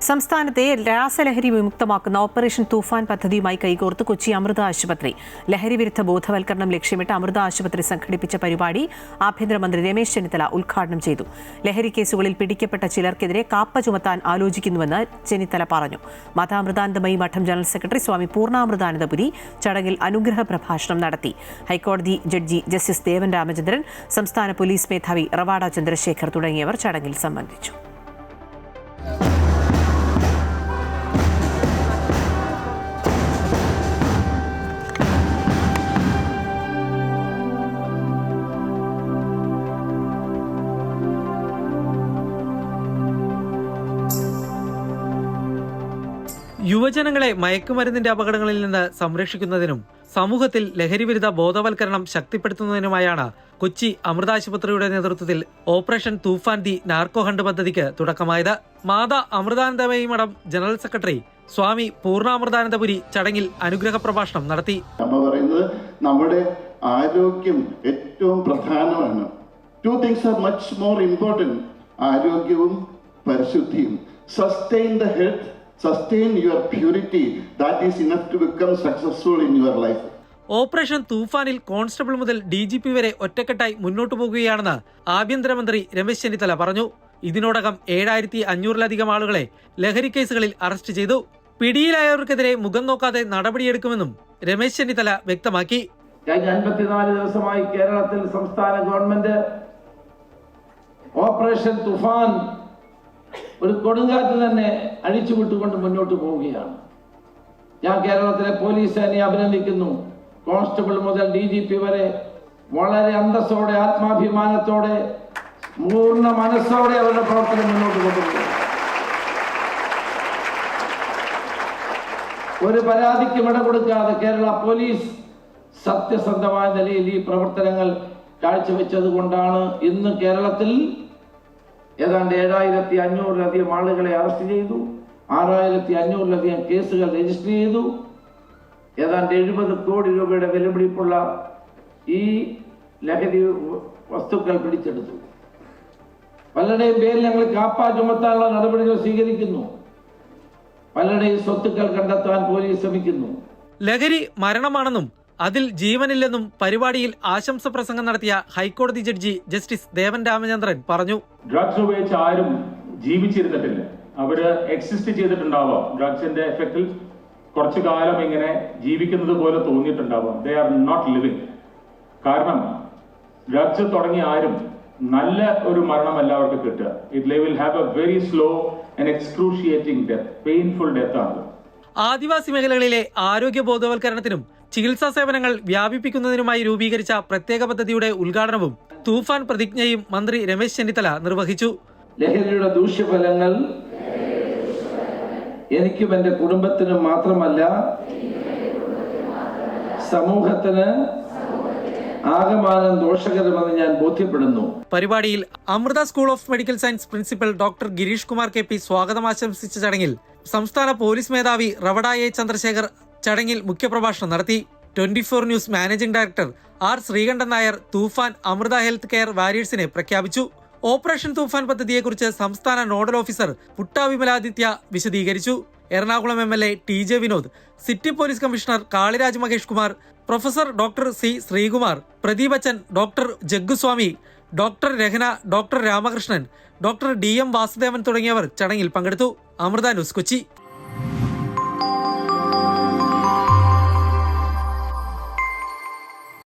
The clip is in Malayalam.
സംസ്ഥാനത്തെ രാസലഹരി വിമുക്തമാക്കുന്ന ഓപ്പറേഷൻ തൂഫാൻ പദ്ധതിയുമായി കൈകോർത്ത് കൊച്ചി അമൃത ആശുപത്രി ലഹരി വിരുദ്ധ ബോധവൽക്കരണം ലക്ഷ്യമിട്ട് അമൃത ആശുപത്രി സംഘടിപ്പിച്ച പരിപാടി ആഭ്യന്തരമന്ത്രി രമേശ് ചെന്നിത്തല ഉദ്ഘാടനം ചെയ്തു. ലഹരി കേസുകളിൽ പിടിക്കപ്പെട്ട ചിലർക്കെതിരെ കാപ്പ ചുമത്താൻ ആലോചിക്കുന്നുവെന്ന് ചെന്നിത്തല പറഞ്ഞു. മാതാമൃതാനന്ദമയി മഠം ജനറൽ സെക്രട്ടറി സ്വാമി പൂർണ്ണാമൃതാനന്ദപുരി ചടങ്ങിൽ അനുഗ്രഹ പ്രഭാഷണം നടത്തി. ഹൈക്കോടതി ജഡ്ജി ജസ്റ്റിസ് ദേവൻ രാമചന്ദ്രൻ, സംസ്ഥാന പോലീസ് മേധാവി റവാഡ ചന്ദ്രശേഖർ തുടങ്ങിയവർ ചടങ്ങിൽ സംബന്ധിച്ചു. യുവജനങ്ങളെ മയക്കുമരുന്നിന്റെ അപകടങ്ങളിൽ നിന്ന് സംരക്ഷിക്കുന്നതിനും സമൂഹത്തിൽ ലഹരിവിരുദ്ധ ബോധവൽക്കരണം ശക്തിപ്പെടുത്തുന്നതിനുമായാണ് കൊച്ചി അമൃതാശുപത്രിയുടെ നേതൃത്വത്തിൽ operation Toofan the narco hunt പദ്ധതിക്ക് തുടക്കമായത്. മാതാ അമൃതാനന്ദമയി മഠം ജനറൽ സെക്രട്ടറി സ്വാമി പൂർണ്ണാമൃതാനന്ദപുരി ചടങ്ങിൽ അനുഗ്രഹ പ്രഭാഷണം നടത്തി. നമ്മുടെ ആരോഗ്യം ഏറ്റവും പ്രധാനമാണ്. Two things are much more important. ആരോഗ്യവും പരിശുദ്ധിയും. Sustain the health, sustain your purity. That is enough to become successful in your life. Operation തൂഫാനിൽ കോൺസ്റ്റബിൾ മുതൽ DGP വരെ ഒറ്റക്കെട്ടായി മുന്നോട്ടു പോകുകയാണെന്ന് ആഭ്യന്തരമന്ത്രി രമേശ് ചെന്നിത്തല പറഞ്ഞു. ഇതിനോടകം 7500-ലധികം ആളുകളെ ലഹരി കേസുകളിൽ അറസ്റ്റ് ചെയ്തു. പിടിയിലായവർക്കെതിരെ മുഖം നോക്കാതെ നടപടിയെടുക്കുമെന്നും രമേശ് ചെന്നിത്തല വ്യക്തമാക്കി. കഴിഞ്ഞ 54 ദിവസമായി കേരളത്തിൽ സംസ്ഥാന ഗവൺമെന്റ് ഓപ്പറേഷൻ തൂഫാൻ ഒരു കൊടുങ്കാറ്റ് തന്നെ അഴിച്ചുവിട്ടുകൊണ്ട് മുന്നോട്ട് പോവുകയാണ്. ഞാൻ കേരളത്തിലെ പോലീസ് സേനയെ അഭിനന്ദിക്കുന്നു. കോൺസ്റ്റബിൾ മുതൽ DGP വരെ വളരെ അന്തസ്സോടെ, ആത്മാഭിമാനത്തോടെ, പൂർണ്ണ മനസ്സോടെ അവരുടെ പ്രവർത്തനം മുന്നോട്ട് കൊണ്ടുപോകും. ഒരു പരാതിക്കും ഇട കൊടുക്കാതെ കേരള പോലീസ് സത്യസന്ധമായ നിലയിൽ ഈ പ്രവർത്തനങ്ങൾ കാഴ്ചവെച്ചത് കൊണ്ടാണ് ഇന്ന് കേരളത്തിൽ ഏതാണ്ട് 7500-ലധികം ആളുകളെ അറസ്റ്റ് ചെയ്തു. 6500-ലധികം കേസുകൾ രജിസ്റ്റർ ചെയ്തു. ഏതാണ്ട് 70 കോടി രൂപയുടെ വിലപിടിപ്പുള്ള ഈ ലഹരി വസ്തുക്കൾ പിടിച്ചെടുത്തു. പലരുടെയും പേരിൽ ഞങ്ങൾ കാപ്പ ചുമത്താനുള്ള നടപടികൾ സ്വീകരിക്കുന്നു. പലരുടെയും സ്വത്തുക്കൾ കണ്ടെത്താൻ പോലീസ് ശ്രമിക്കുന്നു. ലഹരി മരണമാണെന്നും അതിൽ ജീവനില്ലെന്നും പരിപാടിയിൽ ആശംസ പ്രസംഗം നടത്തിയ ഹൈക്കോടതി ജഡ്ജി ജസ്റ്റിസ് ദേവൻ രാമചന്ദ്രൻ പറഞ്ഞു. ഡ്രഗ്സ് ഉപയോഗിച്ച് ആരും ജീവിച്ചിരുന്നിട്ടില്ല. അവര് എക്സിസ്റ്റ് ചെയ്തിട്ടുണ്ടാവാം. ഡ്രഗ്സിന്റെ എഫക്റ്റിൽ കുറച്ചു കാലം ഇങ്ങനെ ജീവിക്കുന്നത് പോലെ തോന്നിയിട്ടുണ്ടാവാം. They are not living. കാരണം ഡ്രഗ്സ് തുടങ്ങിയ ആരും നല്ല ഒരു മരണമല്ല അവർക്ക് കിട്ടുക. It will have a very slow and excruciating death, painful death ആണ്. ആദിവാസി മേഖലകളിലെ ആരോഗ്യ ബോധവൽക്കരണത്തിനും ചികിത്സാ സേവനങ്ങൾ വ്യാപിപ്പിക്കുന്നതിനുമായി രൂപീകരിച്ച പ്രത്യേക പദ്ധതിയുടെ ഉദ്ഘാടനവും തൂഫാൻ പ്രതിജ്ഞയും മന്ത്രി രമേശ് ചെന്നിത്തല നിർവഹിച്ചു. ലഹരിയുടെ ദൂഷ്യഫലങ്ങൾ എനിക്കും എന്റെ കുടുംബത്തിനും മാത്രമല്ല സമൂഹത്തിന് ആകമാനം ദോഷകരമെന്ന് ഞാൻ ബോധ്യപ്പെടുന്നു. പരിപാടിയിൽ Amrita school of medical science principal doctor Girish Kumar KP സ്വാഗതം ആശംസിച്ച ചടങ്ങിൽ സംസ്ഥാന പോലീസ് മേധാവി റവാഡ ചന്ദ്രശേഖർ ചടങ്ങിൽ മുഖ്യപ്രഭാഷണം നടത്തി. 24 news managing director R Sreekandan Nair Toofan Amrita health care വാരിയേഴ്സിനെ പ്രഖ്യാപിച്ചു. ഓപ്പറേഷൻ തൂഫാൻ പദ്ധതിയെക്കുറിച്ച് സംസ്ഥാന നോഡൽ ഓഫീസർ പുട്ട വിമലാദിത്യ വിശദീകരിച്ചു. Ernakulam MLA TJ Vinod, city police commissioner Kaliraj Mahesh Kumar, professor doctor C Sreekumar, Pradeep Achan, doctor Jagguswami, doctor Rahana, doctor Ramakrishnan, doctor DM Vasudevan തുടങ്ങിയവർ ചടങ്ങിൽ പങ്കെടുത്തു. അമൃത ന്യൂസ്, കൊച്ചി.